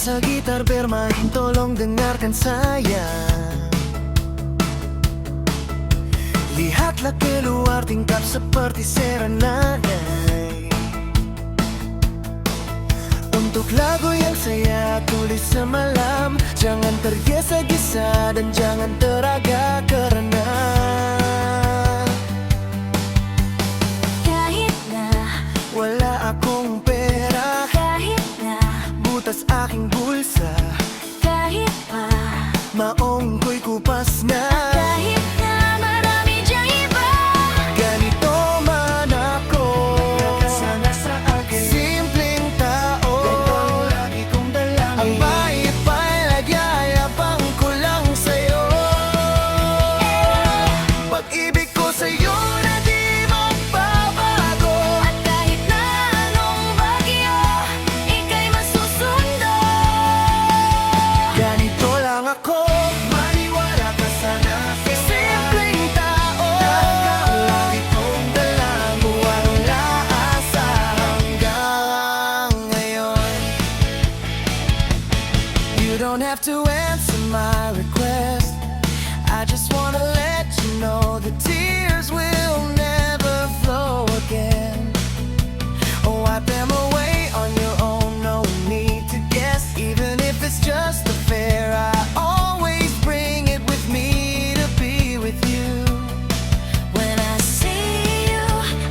sa gitar bermain tolong dengarkan saya. Lihatlah keluar tingkap seperti serenade. Untuk lagu yang saya tulis semalam, jangan tergesa-gesa dan jangan teragak karena kahit na wala akong pera, kahit na butas aking bulsa, kahit pa maong ko'y kupas na. kahit na marami dyang iba. Ganito man ako, nakasana sa akin, simpleng tao. Ito ang lagi kong dalangin, ang bait pa'y nagyayabang ko lang sa'yo. Pag-ibig ko sa'yo na di magbabago, At kahit na anong bagyo, ika'y masusundo. ganito lang ako, maniwala ka sana sa simpleng tao. Ang lagi kong dalang, wala asa hanggang ngayon. You don't have to answer my request, I just wanna let you know the tears will never flow again. Wipe them away on your own, no need to guess. Even if it's just a fair, I always bring it with me to be with you. When I see you,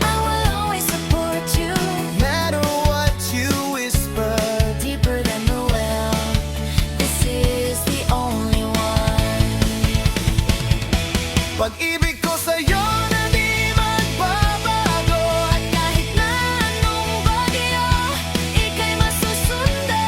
I will always support you. No matter what you whisper, Deeper than the well, this is the only one. pag-ibig ko sa'yo na di magbabago. At kahit na anong bagyo, ika'y masusundo.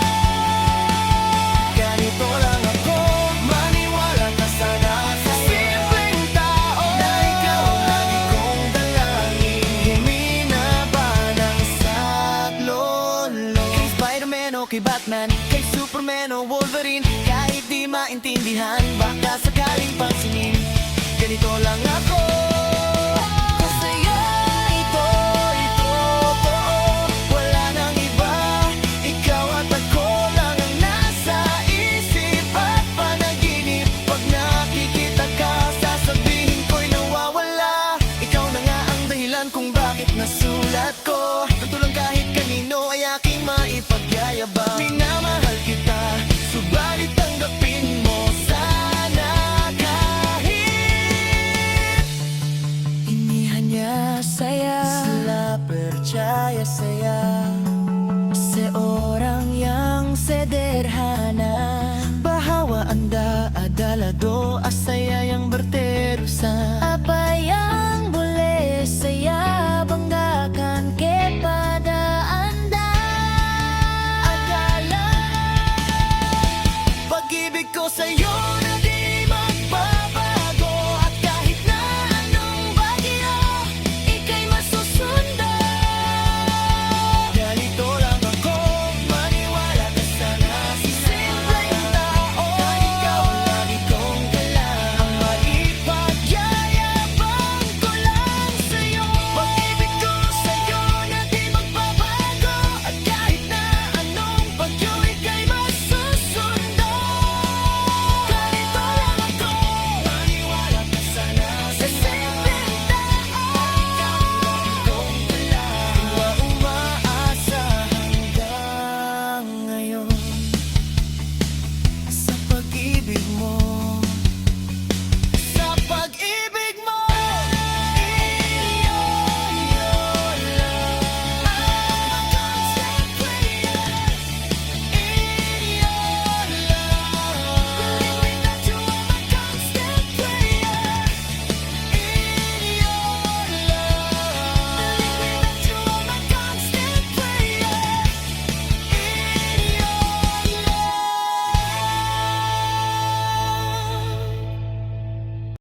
Ganito lang ako, maniwala ka sana sa simpleng tao. Na ikaw ang lagi kong dalangin, humina ba ng saklolo? Kay Spider-Man o kay Batman, kay Superman o Wolverine, kahit di maintindihan, baka sakaling pansinin, ganito lang ako.